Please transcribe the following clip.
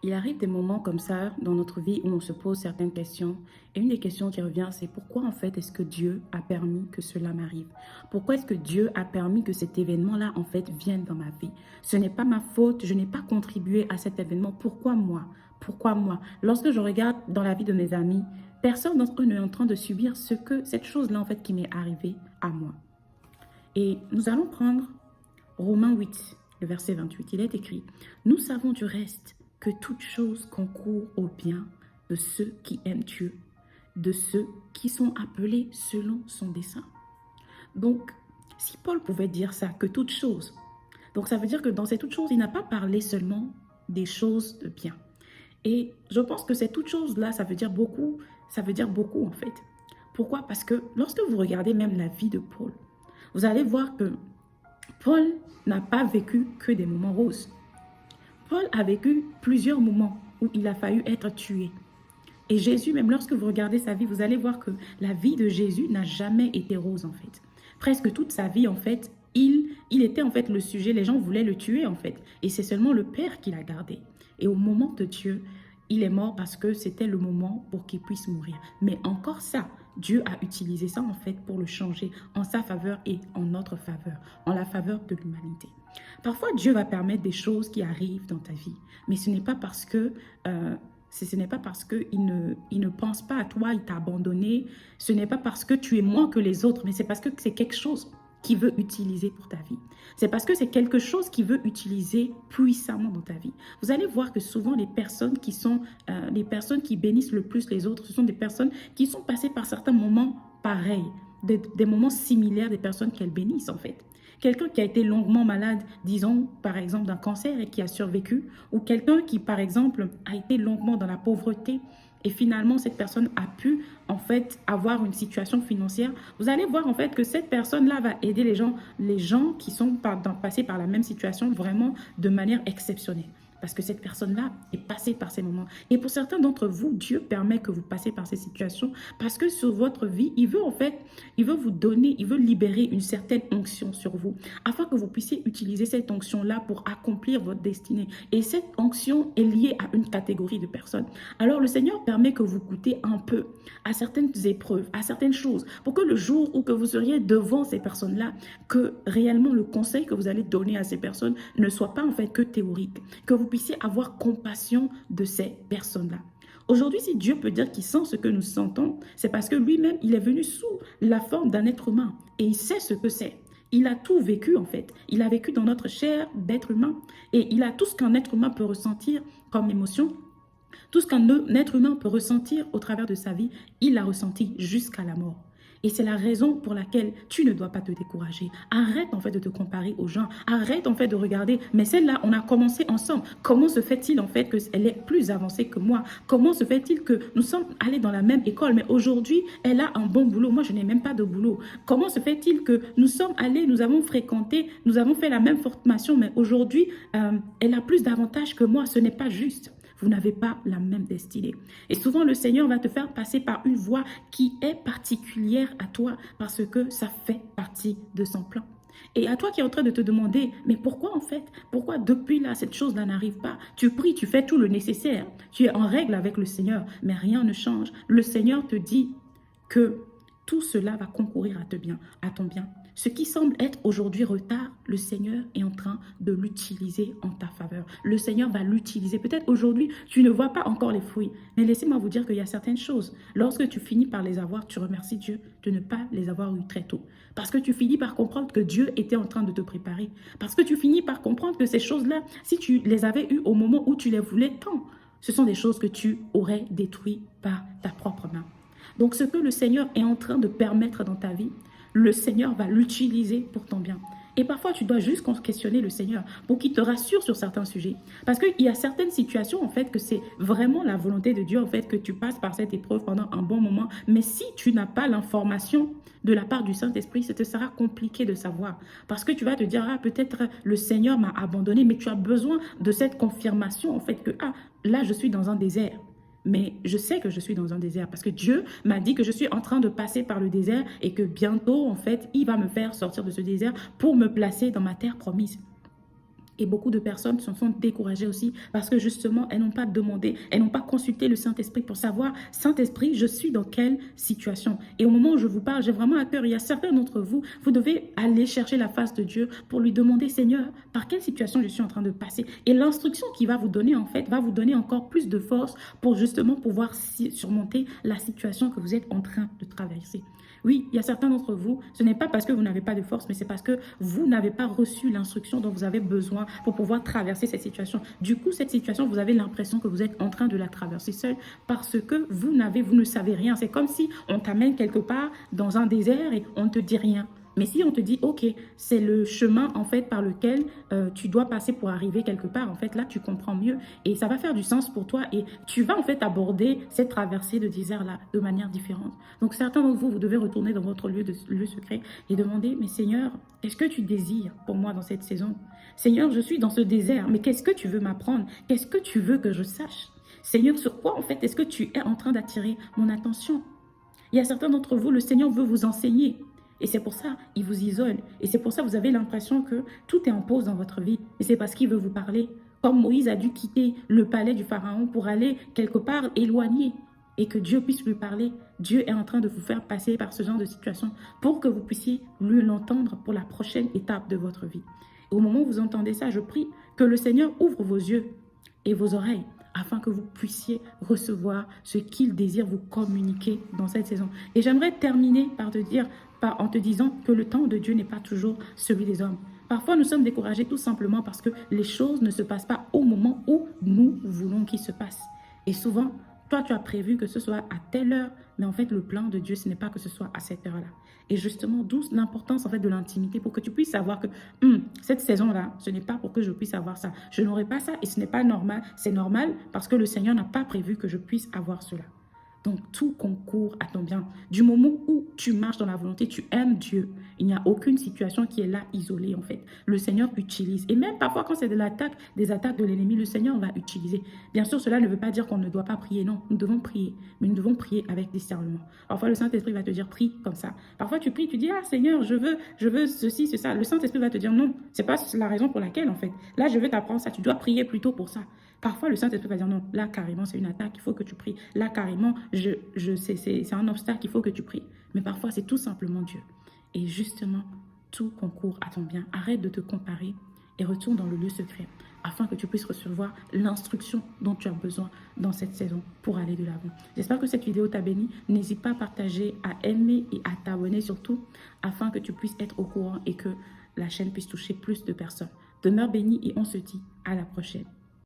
Il arrive des moments comme ça dans notre vie où on se pose certaines questions. Et une des questions qui revient, c'est pourquoi en fait est-ce que Dieu a permis que cela m'arrive? Pourquoi est-ce que Dieu a permis que cet événement-là en fait vienne dans ma vie? Ce n'est pas ma faute, je n'ai pas contribué à cet événement. Pourquoi moi? Pourquoi moi? Lorsque je regarde dans la vie de mes amis, personne d'entre eux n'est en train de subir cette chose-là en fait qui m'est arrivée à moi. Et nous allons prendre Romains 8, le verset 28. Il est écrit, nous savons du reste que toute chose concourt au bien de ceux qui aiment Dieu, de ceux qui sont appelés selon son dessein. Donc, si Paul pouvait dire ça, que toute chose, donc ça veut dire que dans ces toutes choses, il n'a pas parlé seulement des choses de bien. Et je pense que ces toutes choses-là, ça veut dire beaucoup en fait. Pourquoi? Parce que lorsque vous regardez même la vie de Paul, vous allez voir que Paul n'a pas vécu que des moments roses. Paul a vécu plusieurs moments où il a failli être tué. Et Jésus, même lorsque vous regardez sa vie, vous allez voir que la vie de Jésus n'a jamais été rose en fait. Presque toute sa vie en fait, il était en fait le sujet, les gens voulaient le tuer en fait. Et c'est seulement le Père qui l'a gardé. Et au moment de Dieu, il est mort parce que c'était le moment pour qu'il puisse mourir. Mais encore ça, Dieu a utilisé ça en fait pour le changer en sa faveur et en notre faveur, en la faveur de l'humanité. Parfois, Dieu va permettre des choses qui arrivent dans ta vie, mais ce n'est pas parce que il ne pense pas à toi, il t'a abandonné. Ce n'est pas parce que tu es moins que les autres, mais c'est parce que c'est quelque chose qu'il veut utiliser pour ta vie. C'est parce que c'est quelque chose qu'il veut utiliser puissamment dans ta vie. Vous allez voir que souvent les personnes qui bénissent le plus les autres, ce sont des personnes qui sont passées par certains moments pareils, des moments similaires des personnes qu'elles bénissent en fait. Quelqu'un qui a été longuement malade, disons par exemple d'un cancer et qui a survécu, ou quelqu'un qui par exemple a été longuement dans la pauvreté et finalement cette personne a pu en fait avoir une situation financière, vous allez voir en fait que cette personne-là va aider les gens qui sont passés par la même situation vraiment de manière exceptionnelle. Parce que cette personne-là est passée par ces moments. Et pour certains d'entre vous, Dieu permet que vous passiez par ces situations parce que sur votre vie, il veut vous donner, il veut libérer une certaine onction sur vous afin que vous puissiez utiliser cette onction-là pour accomplir votre destinée. Et cette onction est liée à une catégorie de personnes. Alors le Seigneur permet que vous goûtez un peu à certaines épreuves, à certaines choses, pour que le jour où que vous seriez devant ces personnes-là, que réellement le conseil que vous allez donner à ces personnes ne soit pas en fait que théorique, que vous puissiez avoir compassion de ces personnes-là. Aujourd'hui, si Dieu peut dire qu'il sent ce que nous sentons, c'est parce que lui-même, il est venu sous la forme d'un être humain et il sait ce que c'est. Il a tout vécu en fait. Il a vécu dans notre chair d'être humain et il a tout ce qu'un être humain peut ressentir comme émotion. Tout ce qu'un être humain peut ressentir au travers de sa vie, il l'a ressenti jusqu'à la mort. Et c'est la raison pour laquelle tu ne dois pas te décourager. Arrête en fait de te comparer aux gens. Arrête en fait de regarder. Mais celle-là, on a commencé ensemble. Comment se fait-il en fait qu'elle est plus avancée que moi? Comment se fait-il que nous sommes allés dans la même école, mais aujourd'hui, elle a un bon boulot. Moi, je n'ai même pas de boulot. Comment se fait-il que nous sommes allés, nous avons fréquenté, nous avons fait la même formation, mais aujourd'hui, elle a plus d'avantages que moi. Ce n'est pas juste. Vous n'avez pas la même destinée. Et souvent, le Seigneur va te faire passer par une voie qui est particulière à toi parce que ça fait partie de son plan. Et à toi qui es en train de te demander, mais pourquoi en fait? Pourquoi depuis là, cette chose-là n'arrive pas? Tu pries, tu fais tout le nécessaire. Tu es en règle avec le Seigneur, mais rien ne change. Le Seigneur te dit que tout cela va concourir à ton bien. Ce qui semble être aujourd'hui retard, le Seigneur est en train de l'utiliser en ta faveur. Le Seigneur va l'utiliser. Peut-être aujourd'hui, tu ne vois pas encore les fruits. Mais laissez-moi vous dire qu'il y a certaines choses. Lorsque tu finis par les avoir, tu remercies Dieu de ne pas les avoir eues très tôt. Parce que tu finis par comprendre que Dieu était en train de te préparer. Parce que tu finis par comprendre que ces choses-là, si tu les avais eues au moment où tu les voulais tant, ce sont des choses que tu aurais détruites par ta propre main. Donc ce que le Seigneur est en train de permettre dans ta vie, le Seigneur va l'utiliser pour ton bien. Et parfois, tu dois juste questionner le Seigneur pour qu'il te rassure sur certains sujets. Parce qu'il y a certaines situations, en fait, que c'est vraiment la volonté de Dieu, en fait, que tu passes par cette épreuve pendant un bon moment. Mais si tu n'as pas l'information de la part du Saint-Esprit, ça te sera compliqué de savoir. Parce que tu vas te dire, ah, peut-être le Seigneur m'a abandonné, mais tu as besoin de cette confirmation, en fait, que, ah, là, je suis dans un désert. Mais je sais que je suis dans un désert parce que Dieu m'a dit que je suis en train de passer par le désert et que bientôt, en fait, il va me faire sortir de ce désert pour me placer dans ma terre promise. Et beaucoup de personnes se sont découragées aussi parce que justement, elles n'ont pas demandé, elles n'ont pas consulté le Saint-Esprit pour savoir, Saint-Esprit, je suis dans quelle situation? Et au moment où je vous parle, j'ai vraiment à cœur, il y a certains d'entre vous, vous devez aller chercher la face de Dieu pour lui demander, Seigneur, par quelle situation je suis en train de passer? Et l'instruction qu'il va vous donner, en fait, va vous donner encore plus de force pour justement pouvoir surmonter la situation que vous êtes en train de traverser. Oui, il y a certains d'entre vous, ce n'est pas parce que vous n'avez pas de force, mais c'est parce que vous n'avez pas reçu l'instruction dont vous avez besoin pour pouvoir traverser cette situation. Du coup, cette situation, vous avez l'impression que vous êtes en train de la traverser seul parce que vous ne savez rien. C'est comme si on t'amène quelque part dans un désert et on ne te dit rien. Mais si on te dit, OK, c'est le chemin en fait par lequel tu dois passer pour arriver quelque part, en fait, là, tu comprends mieux et ça va faire du sens pour toi et tu vas en fait aborder cette traversée de désert-là de manière différente. Donc, certains d'entre vous, vous devez retourner dans votre lieu secret et demander, mais Seigneur, qu'est-ce que tu désires pour moi dans cette saison? Seigneur, je suis dans ce désert, mais qu'est-ce que tu veux m'apprendre? Qu'est-ce que tu veux que je sache? Seigneur, sur quoi en fait est-ce que tu es en train d'attirer mon attention? Il y a certains d'entre vous, le Seigneur veut vous enseigner. Et c'est pour ça, il vous isole. Et c'est pour ça, vous avez l'impression que tout est en pause dans votre vie. Et c'est parce qu'il veut vous parler. Comme Moïse a dû quitter le palais du Pharaon pour aller quelque part éloigné. Et que Dieu puisse lui parler. Dieu est en train de vous faire passer par ce genre de situation pour que vous puissiez lui l'entendre pour la prochaine étape de votre vie. Et au moment où vous entendez ça, je prie que le Seigneur ouvre vos yeux et vos oreilles afin que vous puissiez recevoir ce qu'il désire vous communiquer dans cette saison. Et j'aimerais terminer en te disant que le temps de Dieu n'est pas toujours celui des hommes. Parfois, nous sommes découragés tout simplement parce que les choses ne se passent pas au moment où nous voulons qu'ils se passent. Et souvent, toi, tu as prévu que ce soit à telle heure, mais en fait, le plan de Dieu, ce n'est pas que ce soit à cette heure-là. Et justement, d'où l'importance en fait de l'intimité pour que tu puisses savoir que cette saison-là, ce n'est pas pour que je puisse avoir ça. Je n'aurai pas ça et ce n'est pas normal. C'est normal parce que le Seigneur n'a pas prévu que je puisse avoir cela. Donc, tout concourt à ton bien. Du moment où tu marches dans la volonté, tu aimes Dieu, il n'y a aucune situation qui est là isolée, en fait. Le Seigneur utilise. Et même parfois, quand c'est des attaques de l'ennemi, le Seigneur va utiliser. Bien sûr, cela ne veut pas dire qu'on ne doit pas prier. Non, nous devons prier. Mais nous devons prier avec discernement. Parfois, le Saint-Esprit va te dire, prie comme ça. Parfois, tu pries, tu dis, ah Seigneur, je veux ceci, c'est ça. Le Saint-Esprit va te dire, non, c'est pas la raison pour laquelle, en fait. Là, je veux t'apprendre ça. Tu dois prier plutôt pour ça. Parfois, le Saint-Esprit va dire non, là carrément c'est une attaque, il faut que tu pries. Là carrément, c'est un obstacle, il faut que tu pries. Mais parfois, c'est tout simplement Dieu. Et justement, tout concourt à ton bien. Arrête de te comparer et retourne dans le lieu secret afin que tu puisses recevoir l'instruction dont tu as besoin dans cette saison pour aller de l'avant. J'espère que cette vidéo t'a béni. N'hésite pas à partager, à aimer et à t'abonner surtout afin que tu puisses être au courant et que la chaîne puisse toucher plus de personnes. Demeure béni et on se dit à la prochaine.